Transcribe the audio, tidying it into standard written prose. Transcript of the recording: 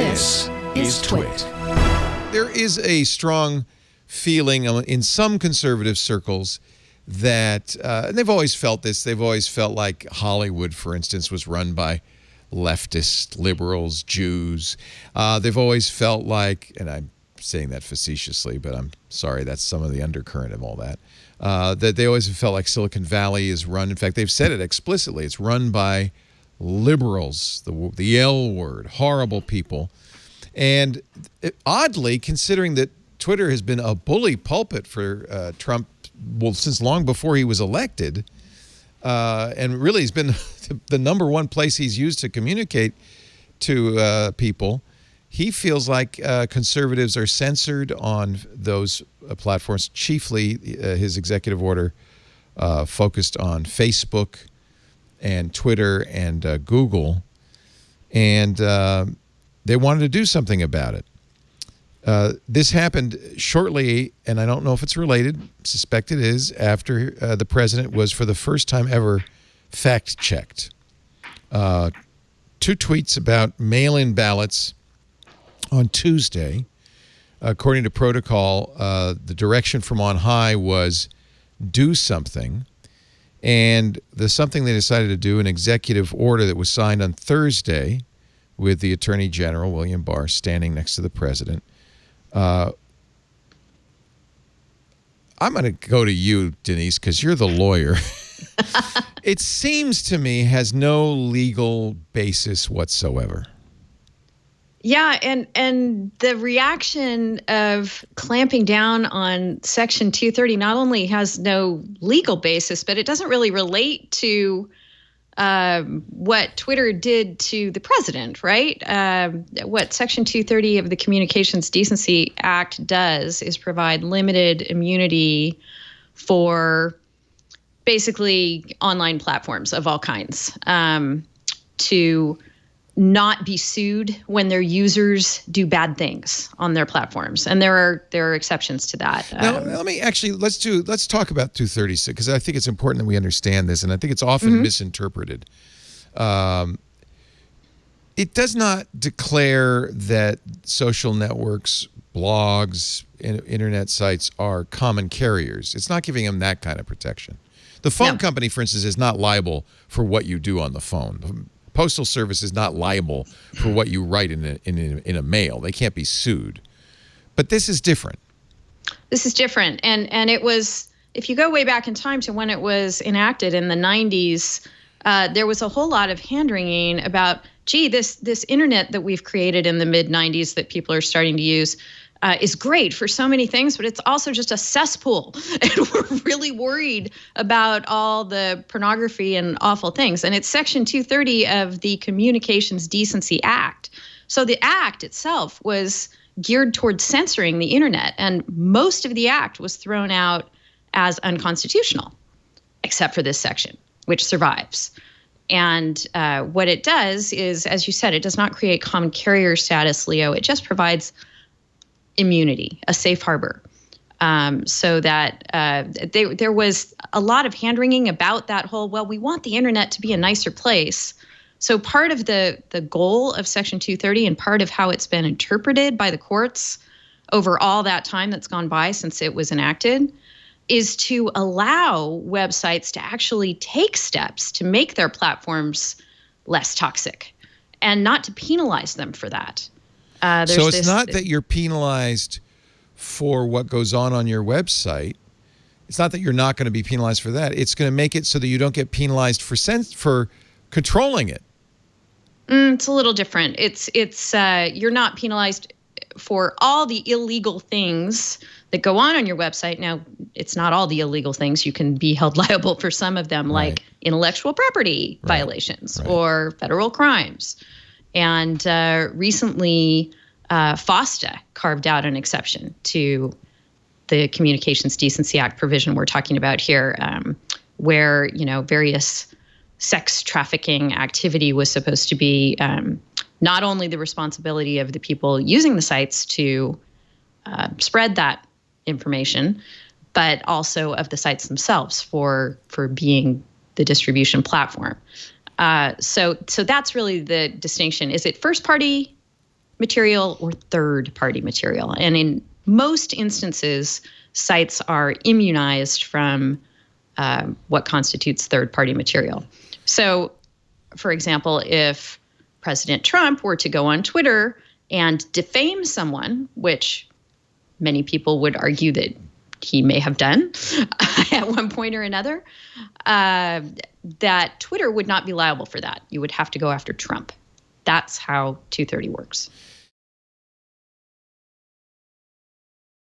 This is TWiT. There is a strong feeling in some conservative circles that, and they've always felt this, they've always felt like Hollywood, for instance, was run by leftist, liberals, Jews. They've always felt like, and I'm saying that facetiously, but I'm sorry, that's some of the undercurrent of all that, that they always felt like Silicon Valley is run, in fact, they've said it explicitly, it's run by liberals, the L word, horrible people. And oddly, considering that Twitter has been a bully pulpit for Trump, well, since long before he was elected, and really has been the number one place he's used to communicate to people, he feels like conservatives are censored on those platforms. Chiefly, his executive order focused on Facebook and Twitter and Google, and they wanted to do something about it. This happened shortly, and I don't know if it's related, suspect it is, after the president was, for the first time ever, fact-checked. 2 tweets about mail-in ballots on Tuesday. According to protocol, the direction from on high was do something. And the something they decided to do, an executive order that was signed on Thursday with the Attorney General, William Barr, standing next to the president. I'm going to go to you, Denise, because you're the lawyer. It seems to me has no legal basis whatsoever. Yeah, and the reaction of clamping down on Section 230 not only has no legal basis, but it doesn't really relate to what Twitter did to the president, right? What Section 230 of the Communications Decency Act does is provide limited immunity for basically online platforms of all kinds to not be sued when their users do bad things on their platforms, and there are exceptions to that. Now, let's talk about 236, because I think it's important that we understand this, and I think it's often misinterpreted. It does not declare that social networks, blogs, internet sites are common carriers. It's not giving them that kind of protection. The phone company, for instance, is not liable for what you do on the phone. Postal Service is not liable for what you write in a mail. They can't be sued. But this is different. This is different. And it was, if you go way back in time to when it was enacted in the 90s, there was a whole lot of hand-wringing about, gee, this internet that we've created in the mid-90s that people are starting to use is great for so many things, but it's also just a cesspool. And we're really worried about all the pornography and awful things. And it's Section 230 of the Communications Decency Act. So the act itself was geared towards censoring the internet. And most of the act was thrown out as unconstitutional, except for this section, which survives. And what it does is, as you said, it does not create common carrier status, Leo. It just provides immunity, a safe harbor, so that there was a lot of hand-wringing about that whole, well, we want the internet to be a nicer place. So part of the goal of Section 230 and part of how it's been interpreted by the courts over all that time that's gone by since it was enacted is to allow websites to actually take steps to make their platforms less toxic and not to penalize them for that. So it's not that you're penalized for what goes on your website. It's not that you're not going to be penalized for that. It's going to make it so that you don't get penalized for controlling it. It's a little different. It's you're not penalized for all the illegal things that go on your website. Now, it's not all the illegal things. You can be held liable for some of them, like intellectual property violations or federal crimes. And recently, FOSTA carved out an exception to the Communications Decency Act provision we're talking about here, where, various sex trafficking activity was supposed to be not only the responsibility of the people using the sites to spread that information, but also of the sites themselves for being the distribution platform. So that's really the distinction. Is it first party material or third-party material. And in most instances, sites are immunized from what constitutes third-party material. So, for example, if President Trump were to go on Twitter and defame someone, which many people would argue that he may have done at one point or another, that Twitter would not be liable for that. You would have to go after Trump. That's how 230 works.